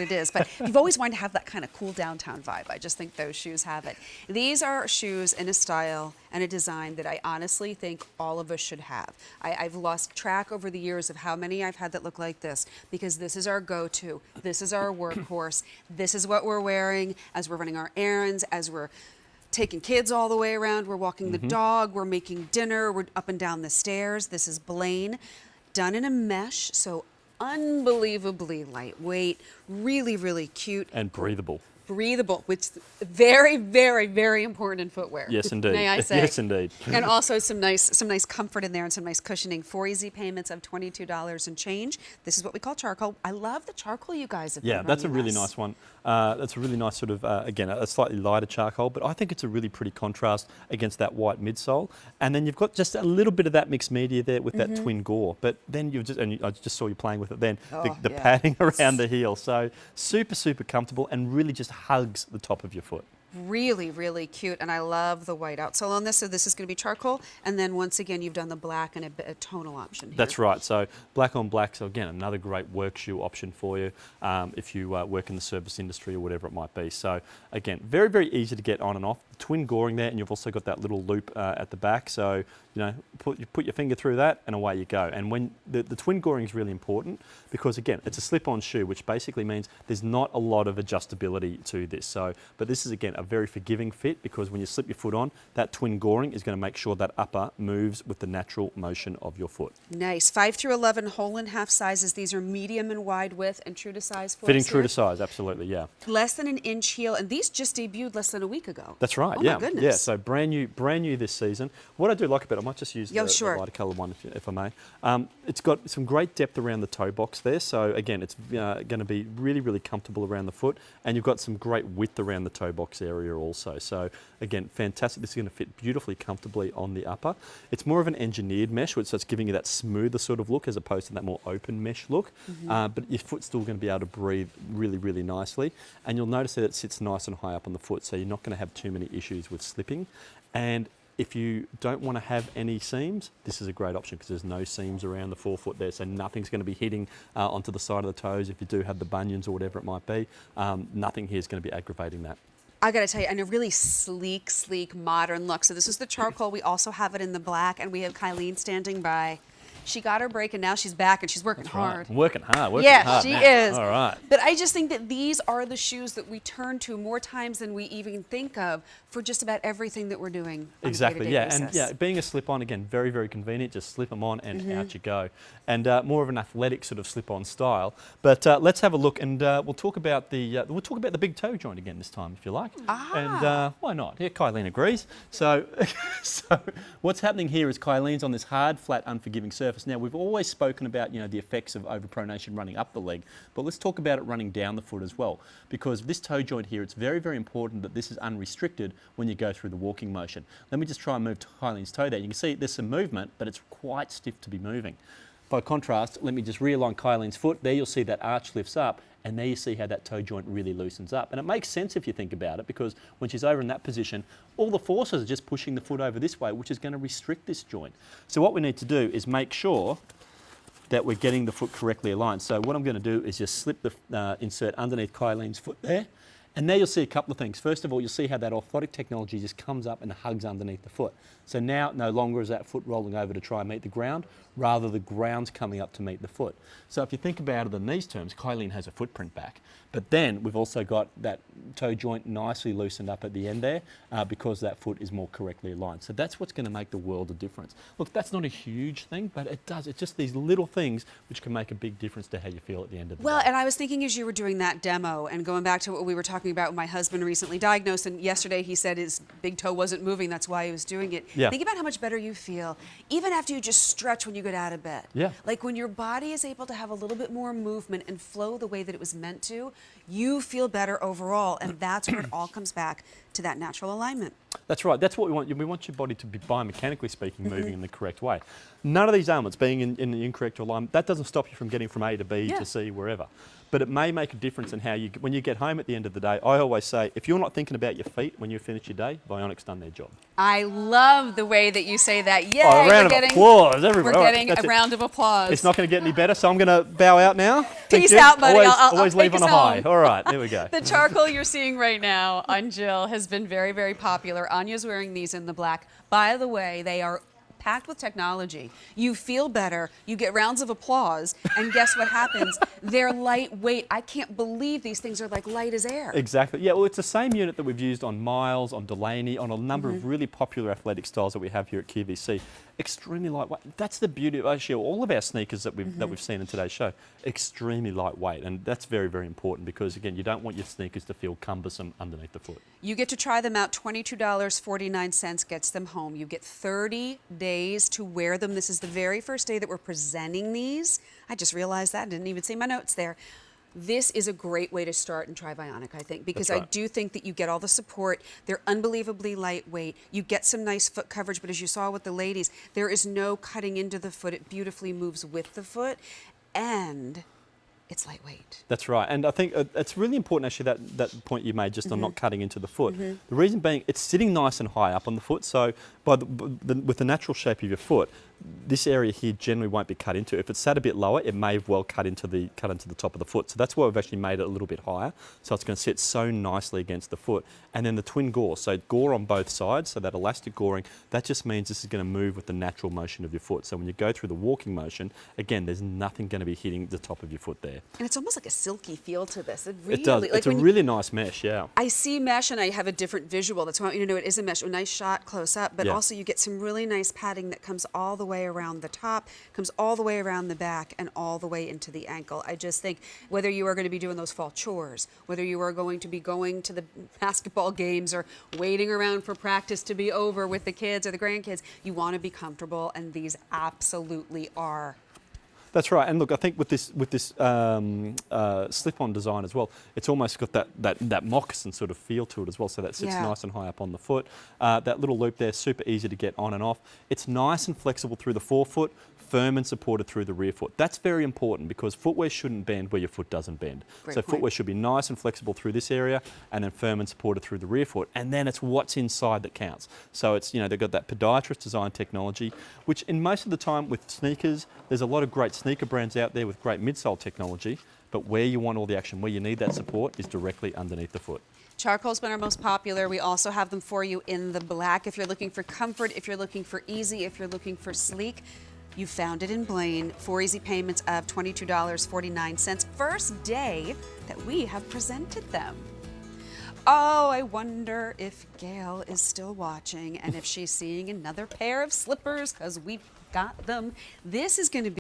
it is, but you've always wanted to have that kind of cool downtown vibe. I just think those shoes have it. These are shoes in a style and a design that I honestly think all of us should have. I've lost track over the years of how many I've had that look like this, because this is our go-to. This is our workhorse. This is what we're wearing as we're running our errands, as we're taking kids all the way around, we're walking the dog, we're making dinner, we're up and down the stairs. This is Blaine, done in a mesh, so unbelievably lightweight, really, really cute. And breathable. Breathable, which is very, very, very important in footwear. Yes, indeed. May I say? Yes, indeed. And also some nice comfort in there and some nice cushioning. 4 easy payments of $22 and change. This is what we call charcoal. I love the charcoal you guys have. Yeah, that's a really nice one. That's a really nice sort of, again, a slightly lighter charcoal, but I think it's a really pretty contrast against that white midsole. And then you've got just a little bit of that mixed media there with that twin gore. But then you've just, and I just saw you playing with it then, the padding around the heel. So super, super comfortable and really just hugs the top of your foot. Really, really cute, and I love the white outsole on this. So this is going to be charcoal, and then once again, you've done the black and a tonal option here. That's right. So black on black. So again, another great work shoe option for you if you work in the service industry or whatever it might be. So again, very, very easy to get on and off. Twin goring there, and you've also got that little loop at the back. So you know, put your finger through that, and away you go. And when the twin goring is really important because again, it's a slip-on shoe, which basically means there's not a lot of adjustability to this. So, but this is again a very forgiving fit because when you slip your foot on, that twin goring is going to make sure that upper moves with the natural motion of your foot. Nice. 5 through 11 whole and half sizes. These are medium and wide width and true to size for us. Fitting true to size, absolutely, yeah. Less than an inch heel, and these just debuted less than a week ago. That's right, oh yeah. My goodness. Yeah, so brand new this season. What I do like about it, I might just use the lighter colour one if I may. It's got some great depth around the toe box there, so again, it's going to be really, really comfortable around the foot, and you've got some great width around the toe box area also. So again, fantastic. This is going to fit beautifully comfortably on the upper. It's more of an engineered mesh, so it's giving you that smoother sort of look as opposed to that more open mesh look. But your foot's still going to be able to breathe really, really nicely. And you'll notice that it sits nice and high up on the foot, so you're not going to have too many issues with slipping. And if you don't want to have any seams, this is a great option because there's no seams around the forefoot there, so nothing's going to be hitting onto the side of the toes. If you do have the bunions or whatever it might be, nothing here is going to be aggravating that. I gotta tell you, and a really sleek, modern look. So this is the charcoal. We also have it in the black, and we have Kylene standing by. She got her break, and now she's back, and she's working hard. Working hard. Yeah, she is. All right. But I just think that these are the shoes that we turn to more times than we even think of for just about everything that we're doing on Exactly, a day-to-day basis. And yeah, being a slip-on, again, very, very convenient. Just slip them on and out you go. And more of an athletic sort of slip-on style. But let's have a look, and we'll talk about the big toe joint again this time, if you like. And why not? Yeah, Kylene agrees. So, so what's happening here is Kylene's on this hard, flat, unforgiving surface. Now, we've always spoken about, the effects of overpronation running up the leg, but let's talk about it running down the foot as well, because this toe joint here, it's very, very important that this is unrestricted when you go through the walking motion. Let me just try and move Kylene's toe there. You can see there's some movement, but it's quite stiff to be moving. By contrast, let me just realign Kylene's foot. There you'll see that arch lifts up, and there you see how that toe joint really loosens up. And it makes sense if you think about it, because when she's over in that position, all the forces are just pushing the foot over this way, which is going to restrict this joint. So what we need to do is make sure that we're getting the foot correctly aligned. So what I'm going to do is just slip the insert underneath Kylene's foot there. And there you'll see a couple of things. First of all, you'll see how that orthotic technology just comes up and hugs underneath the foot. So now no longer is that foot rolling over to try and meet the ground, rather the ground's coming up to meet the foot. So if you think about it in these terms, Kylene has a footprint back. But then we've also got that toe joint nicely loosened up at the end there because that foot is more correctly aligned. So that's what's going to make the world of difference. Look, that's not a huge thing, but it does. It's just these little things which can make a big difference to how you feel at the end of the day. Well, and I was thinking as you were doing that demo and going back to what we were talking about with my husband recently diagnosed, and yesterday he said his big toe wasn't moving, that's why he was doing it. Yeah. Think about how much better you feel, even after you just stretch when you get out of bed. Yeah. Like when your body is able to have a little bit more movement and flow the way that it was meant to, you feel better overall, and that's where it all comes back to that natural alignment. That's right. That's what we want. We want your body to be, biomechanically speaking, moving in the correct way. None of these ailments, being in the incorrect alignment, that doesn't stop you from getting from A to B Yeah. to C, wherever. But it may make a difference in how you, when you get home at the end of the day. I always say, if you're not thinking about your feet when you finish your day, Vionic's done their job. I love the way that you say that. Yay, Oh, a round of applause, everybody. We're All right, getting that's a it. round of applause. It's not going to get any better, so I'm going to bow out now. Thank Peace you. out, buddy. Always, I'll always leave take on a us high. home. All right, there we go. The charcoal you're seeing right now on Jill has been very, very popular. Anya's wearing these in the black. By the way, they are packed with technology. You feel better, you get rounds of applause, and guess what happens? They're lightweight. I can't believe these things are like light as air. Exactly. Yeah, well, it's the same unit that we've used on Miles, on Delaney, on a number of really popular athletic styles that we have here at QVC. Extremely lightweight. That's the beauty of actually all of our sneakers that we've seen in today's show. Extremely lightweight, and that's very, very important because, again, you don't want your sneakers to feel cumbersome underneath the foot. You get to try them out. $22.49 gets them home. You get 30 days to wear them. This is the very first day that we're presenting these. I just realized that. I didn't even see my notes there. This is a great way to start and try Vionic, I think, because That's right. I do think that you get all the support. They're unbelievably lightweight. You get some nice foot coverage, but as you saw with the ladies, there is no cutting into the foot. It beautifully moves with the foot, and it's lightweight. That's right, and I think it's really important actually that point you made just on not cutting into the foot. The reason being, it's sitting nice and high up on the foot, so with the natural shape of your foot, this area here generally won't be cut into. If it's sat a bit lower, it may well cut into the top of the foot. So that's why we've actually made it a little bit higher. So it's going to sit so nicely against the foot. And then the twin gore, so gore on both sides, so that elastic goring, that just means this is going to move with the natural motion of your foot. So when you go through the walking motion, again, there's nothing going to be hitting the top of your foot there. And it's almost like a silky feel to this. It really, It does. like It's a when really nice mesh, yeah. I see mesh and I have a different visual. That's why I want you to know it is a mesh. A nice shot close up, but Yeah. also you get some really nice padding that comes all the way around the top, comes all the way around the back, and all the way into the ankle. I just think whether you are going to be doing those fall chores, whether you are going to be going to the basketball games or waiting around for practice to be over with the kids or the grandkids, you want to be comfortable, and these absolutely are. That's right, and look, I think with this slip-on design as well, it's almost got that moccasin sort of feel to it as well, so that sits Yeah. nice and high up on the foot. That little loop there, super easy to get on and off. It's nice and flexible through the forefoot, firm and supported through the rear foot. That's very important because footwear shouldn't bend where your foot doesn't bend. Great So point. footwear should be nice and flexible through this area, and then firm and supported through the rear foot. And then it's what's inside that counts. So it's, they've got that podiatrist design technology, which in most of the time with sneakers, there's a lot of great sneaker brands out there with great midsole technology, but where you want all the action, where you need that support is directly underneath the foot. Charcoal's been our most popular. We also have them for you in the black. If you're looking for comfort, if you're looking for easy, if you're looking for sleek, you found it in Blaine. 4 easy payments of $22.49. First day that we have presented them. Oh, I wonder if Gail is still watching and if she's seeing another pair of slippers because we've got them. This is going to be